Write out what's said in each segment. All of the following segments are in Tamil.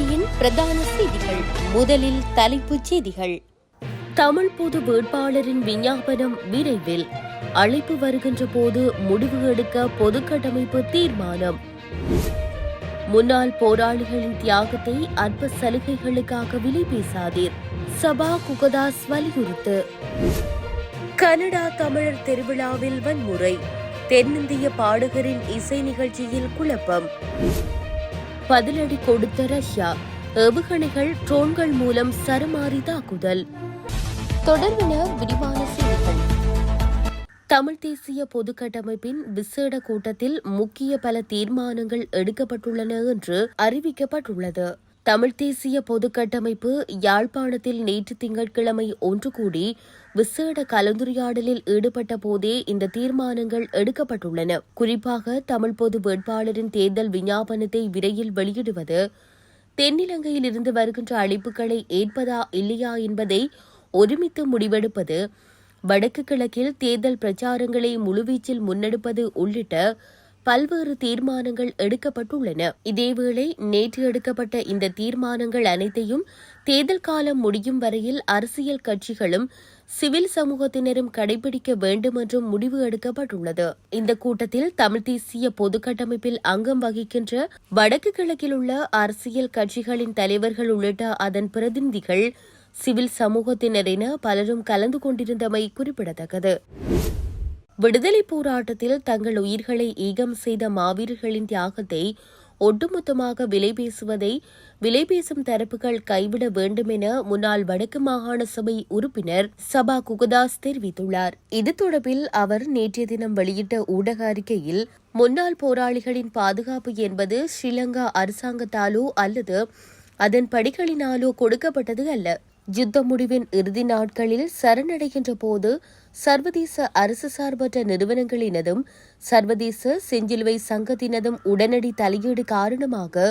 நிகழ்ச்சியின் பிரதான செய்திகள். முதலில் தலைப்புச் செய்திகள். தமிழ் பொது வேட்பாளரின் விஞ்ஞாபனம் விரைவில். அழைப்பு வருகின்ற போது முடிவு எடுக்க பொதுக்கட்டமைப்பு தீர்மானம். முன்னாள் போராளிகளின் தியாகத்தை அற்ப சலுகைகளுக்காக விலை பேசாதீர். சபா குகதாஸ் வலியுறுத்து. கனடா தமிழர் திருவிழாவில் வன்முறை. தென்னிந்திய பாடகரின் இசை நிகழ்ச்சியில் குழப்பம். பதிலடி கொடுத்த ரஷ்யா. ஏவுகணைகள் ட்ரோன்கள் மூலம் சரமாரி தாக்குதல். தொடர்பான விரிவான செய்திகள். தமிழ் தேசிய பொதுக்கட்டமைப்பின் விசேட கூட்டத்தில் முக்கிய பல தீர்மானங்கள் எடுக்கப்பட்டுள்ளன என்று அறிவிக்கப்பட்டுள்ளது. தமிழ் தேசிய பொதுக்கட்டமைப்பு யாழ்ப்பாணத்தில் நேற்று திங்கட்கிழமை ஒன்று கூடி விசேட கலந்துரையாடலில் ஈடுபட்ட போதே இந்த தீர்மானங்கள் எடுக்கப்பட்டுள்ளன. குறிப்பாக தமிழ் பொது வேட்பாளரின் தேர்தல் விஞ்ஞாபனத்தை விரைவில் வெளியிடுவது, தென்னிலங்கையில் இருந்து வருகின்ற அழைப்புகளை ஏற்பதா இல்லையா என்பதை ஒருமித்து முடிவெடுப்பது, வடக்கு கிழக்கில் தேர்தல் பிரச்சாரங்களை முழுவீச்சில் முன்னெடுப்பது உள்ளிட்ட பல்வேறு தீர்மானங்கள் எடுக்கப்பட்டுள்ளன. இதேவேளை நேற்று எடுக்கப்பட்ட இந்த தீர்மானங்கள் அனைத்தையும் தேர்தல் காலம் முடியும் வரையில் அரசியல் கட்சிகளும் சிவில் சமூகத்தினரும் கடைபிடிக்க வேண்டும் என்றும் முடிவு எடுக்கப்பட்டுள்ளது. இந்த கூட்டத்தில் தமிழ் தேசிய பொதுக்கட்டமைப்பில் அங்கம் வகிக்கின்ற வடக்கு கிழக்கில் உள்ள அரசியல் கட்சிகளின் தலைவர்கள் உள்ளிட்ட அதன் பிரதிநிதிகள், சிவில் சமூகத்தினர் என பலரும் கலந்து கொண்டிருந்தமை குறிப்பிடத்தக்கது. விடுதலை போராட்டத்தில் தங்கள் உயிர்களை ஈகம் செய்த மாவீரர்களின் தியாகத்தை ஒட்டுமொத்தமாக விலை பேசுவதை விலை பேசும் தரப்புகள் கைவிட வேண்டும் என முன்னாள் வடக்கு மாகாண சபை உறுப்பினர் சபா குகதாஸ் தெரிவித்துள்ளார். இது தொடர்பில் அவர் நேற்றைய தினம் வெளியிட்ட ஊடக அறிக்கையில், முன்னாள் போராளிகளின் பாதுகாப்பு என்பது ஸ்ரீலங்கா அரசாங்கத்தாலோ அல்லது அதன் படிகளினாலோ கொடுக்கப்பட்டது அல்ல. யுத்த முடிவின் இறுதி நாட்களில் சரணடைகின்ற போது சர்வதேச அரசு சார்பற்ற நிறுவனங்களினதும் சர்வதேச செஞ்சிலுவை சங்கத்தினதும் உடனடி தலையீடு காரணமாக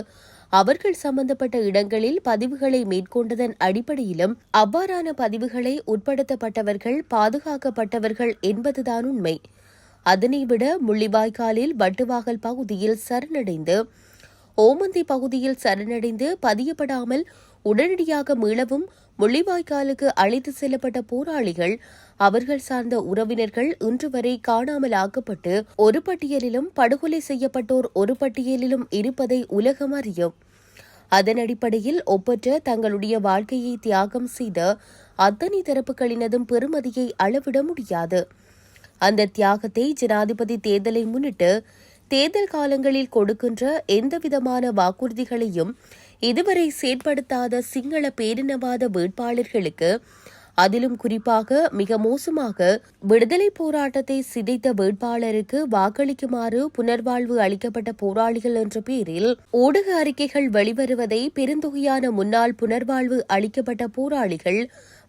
அவர்கள் சம்பந்தப்பட்ட இடங்களில் பதிவுகளை மேற்கொண்டதன் அடிப்படையிலும் அவ்வாறான பதிவுகளை உட்படுத்தப்பட்டவர்கள் பாதுகாக்கப்பட்டவர்கள் என்பதுதான் உண்மை. அதனைவிட முள்ளிவாய்க்காலில் வட்டுவாகல் பகுதியில் சரணடைந்து, ஓமந்தி பகுதியில் சரணடைந்து பதியப்படாமல் உடனடியாக மீளவும் முள்ளிவாய்க்காலுக்கு அழைத்து செல்லப்பட்ட போராளிகள், அவர்கள் சார்ந்த உறவினர்கள் இன்று வரை காணாமல் ஆக்கப்பட்டு ஒரு பட்டியலிலும் படுகொலை செய்யப்பட்டோர் ஒரு பட்டியலிலும் இருப்பதை உலகம் அறியும். அதன் அடிப்படையில் ஒப்பற்ற தங்களுடைய வாழ்க்கையை தியாகம் செய்த அத்தனை தரப்புகளினதும் பெருமதியை அளவிட முடியாது. அந்த தியாகத்தை ஜனாதிபதி தேர்தலை முன்னிட்டு தேர்தல் காலங்களில் கொடுக்கின்ற எந்தவிதமான வாக்குறுதிகளையும் இதுவரை செயற்படுத்தாத சிங்கள பேரினவாத வேட்பாளர்களுக்கு, அதிலும் குறிப்பாக மிக மோசமாக விடுதலை போராட்டத்தை சிதைத்த வேட்பாளருக்கு வாக்களிக்குமாறு புனர்வாழ்வு அளிக்கப்பட்ட போராளிகள் என்ற பெயரில் ஊடக அறிக்கைகள் வெளிவருவதை பெருந்தொகையான முன்னாள் புனர்வாழ்வு அளிக்கப்பட்ட போராளிகள்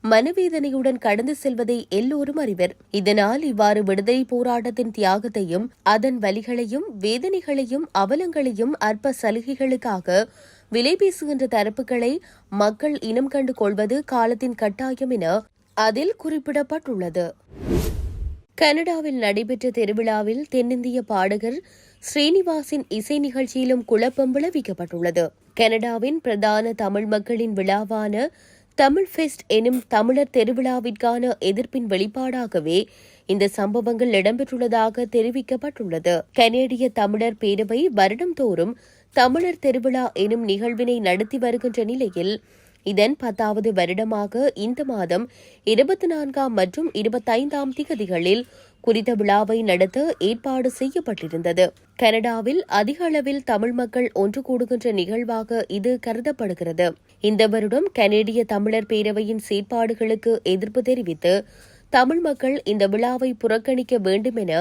மனவேதனையுடன் கடந்து செல்வதை எல்லோரும் அறிவர். இதனால் இவ்வாறு விடுதலை போராட்டத்தின் தியாகத்தையும் அதன் வலிகளையும் வேதனைகளையும் அவலங்களையும் அற்ப சலுகைகளுக்காக விலை பேசுகின்ற தரப்புகளை மக்கள் இனம் கண்டு கொள்வது காலத்தின் கட்டாயம் என அதில் குறிப்பிடப்பட்டுள்ளது. கனடாவில் நடைபெற்ற திருவிழாவில் தென்னிந்திய பாடகர் ஸ்ரீனிவாசின் இசை நிகழ்ச்சியிலும் குழப்பம் விளைவிக்கப்பட்டுள்ளது. கனடாவின் பிரதான தமிழ் மக்களின் விழாவான தமிழ் ஃபெஸ்ட் எனும் தமிழர் திருவிழாவிற்கான எதிர்ப்பின் வெளிப்பாடாகவே இந்த சம்பவங்கள் இடம்பெற்றுள்ளதாக தெரிவிக்கப்பட்டுள்ளது. கனேடிய தமிழர் பேரவை வருடந்தோறும் தமிழர் திருவிழா எனும் நிகழ்வினை நடத்தி வருகின்ற நிலையில் இதன் 10வது வருடமாக இந்த மாதம் 24 மற்றும் 25 திகதிகளில் குறித்த விழாவை நடத்த ஏற்பாடு செய்யப்பட்டிருந்தது. கனடாவில் அதிக அளவில் தமிழ் மக்கள் ஒன்று கூடுகின்ற நிகழ்வாக இது கருதப்படுகிறது. இந்த வருடம் கனேடிய தமிழர் பேரவையின் செயற்பாடுகளுக்கு எதிர்ப்பு தெரிவித்து தமிழ் மக்கள் இந்த விழாவை புறக்கணிக்க வேண்டும் என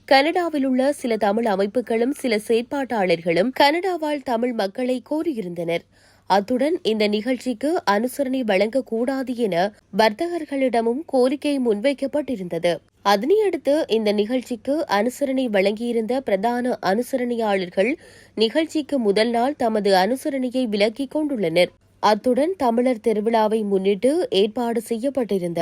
கனடாவில் உள்ள சில தமிழ் அமைப்புகளும் சில செயற்பாட்டாளர்களும் கனடாவால் தமிழ் மக்களை கோரியிருந்தனர். அத்துடன் இந்த நிகழ்ச்சிக்கு அனுசரணை வழங்கக்கூடாது என வர்த்தகர்களிடமும் கோரிக்கை முன்வைக்கப்பட்டிருந்தது. அதனையடுத்து இந்த நிகழ்ச்சிக்கு அனுசரணை வழங்கியிருந்த பிரதான அனுசரணையாளர்கள் நிகழ்ச்சிக்கு முதல் நாள் தமது அனுசரணையை விலக்கிக் கொண்டுள்ளனர். அத்துடன் தமிழர் திருவிழாவை முன்னிட்டு ஏற்பாடு செய்யப்பட்டிருந்த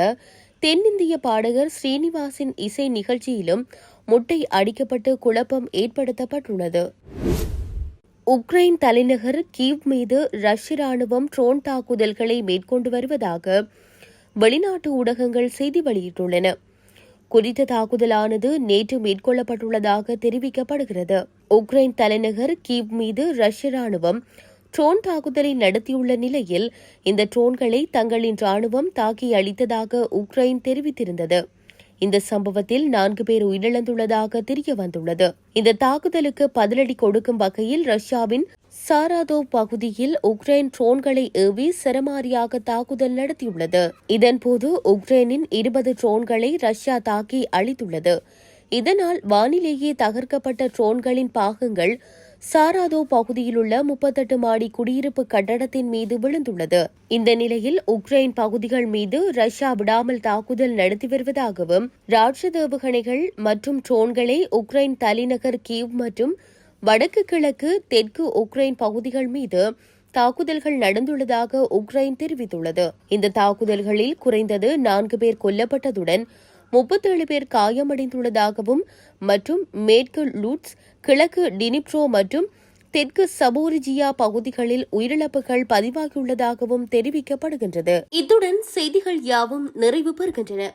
தென்னிந்திய பாடகர் ஸ்ரீனிவாசின் இசை நிகழ்ச்சியிலும் முட்டை அடிக்கப்பட்டு குழப்பம் ஏற்படுத்தப்பட்டுள்ளது. உக்ரைன் தலைநகர் கீவ் மீது ரஷ்ய ராணுவம் ட்ரோன் தாக்குதல்களை மேற்கொண்டு வருவதாக வெளிநாட்டு ஊடகங்கள் செய்தி வெளியிட்டுள்ளன. குறித்த தாக்குதலானது நேற்று மேற்கொள்ளப்பட்டுள்ளதாக தெரிவிக்கப்படுகிறது. உக்ரைன் தலைநகர் கீவ் மீது ரஷ்ய ராணுவம் ட்ரோன் தாக்குதலை நடத்தியுள்ள நிலையில் இந்த ட்ரோன்களை தங்களின் ராணுவம் தாக்கி அளித்ததாக உக்ரைன் தெரிவித்திருந்தது. இந்த சம்பவத்தில் 4 பேர் உயிரிழந்துள்ளதாக தெரிய வந்துள்ளது. இந்த தாக்குதலுக்கு பதிலடி கொடுக்கும் வகையில் ரஷ்யாவின் சாராதோவ் பகுதியில் உக்ரைன் ட்ரோன்களை ஏவி சரமாரியாக தாக்குதல் நடத்தியுள்ளது. இதன்போது உக்ரைனின் 20 ட்ரோன்களை ரஷ்யா தாக்கி அளித்துள்ளது. இதனால் வானிலேயே தகர்க்கப்பட்ட ட்ரோன்களின் பாகங்கள் சாராதோ பகுதியிலுள்ள 38 மாடி குடியிருப்பு கட்டடத்தின் மீது விழுந்துள்ளது. இந்த நிலையில் உக்ரைன் பகுதிகள் மீது ரஷ்யா விடாமல் தாக்குதல் நடத்தி வருவதாகவும் ராட்சத ஏவுகணைகள் மற்றும் ட்ரோன்களை உக்ரைன் தலைநகர் கீவ் மற்றும் வடக்கு கிழக்கு தெற்கு உக்ரைன் பகுதிகள் மீது தாக்குதல்கள் நடந்துள்ளதாக உக்ரைன் தெரிவித்துள்ளது. இந்த தாக்குதல்களில் குறைந்தது 4 பேர் கொல்லப்பட்டதுடன் 37 பேர் காயமடைந்துள்ளதாகவும் மற்றும் மேற்கு லூட்ஸ், கிழக்கு டினிப்ரோ மற்றும் தெற்கு சபோரிஜியா பகுதிகளில் உயிரிழப்புகள் பதிவாகியுள்ளதாகவும் தெரிவிக்கப்படுகின்றது. இத்துடன் செய்திகள் யாவும் நிறைவு பெறுகின்றன.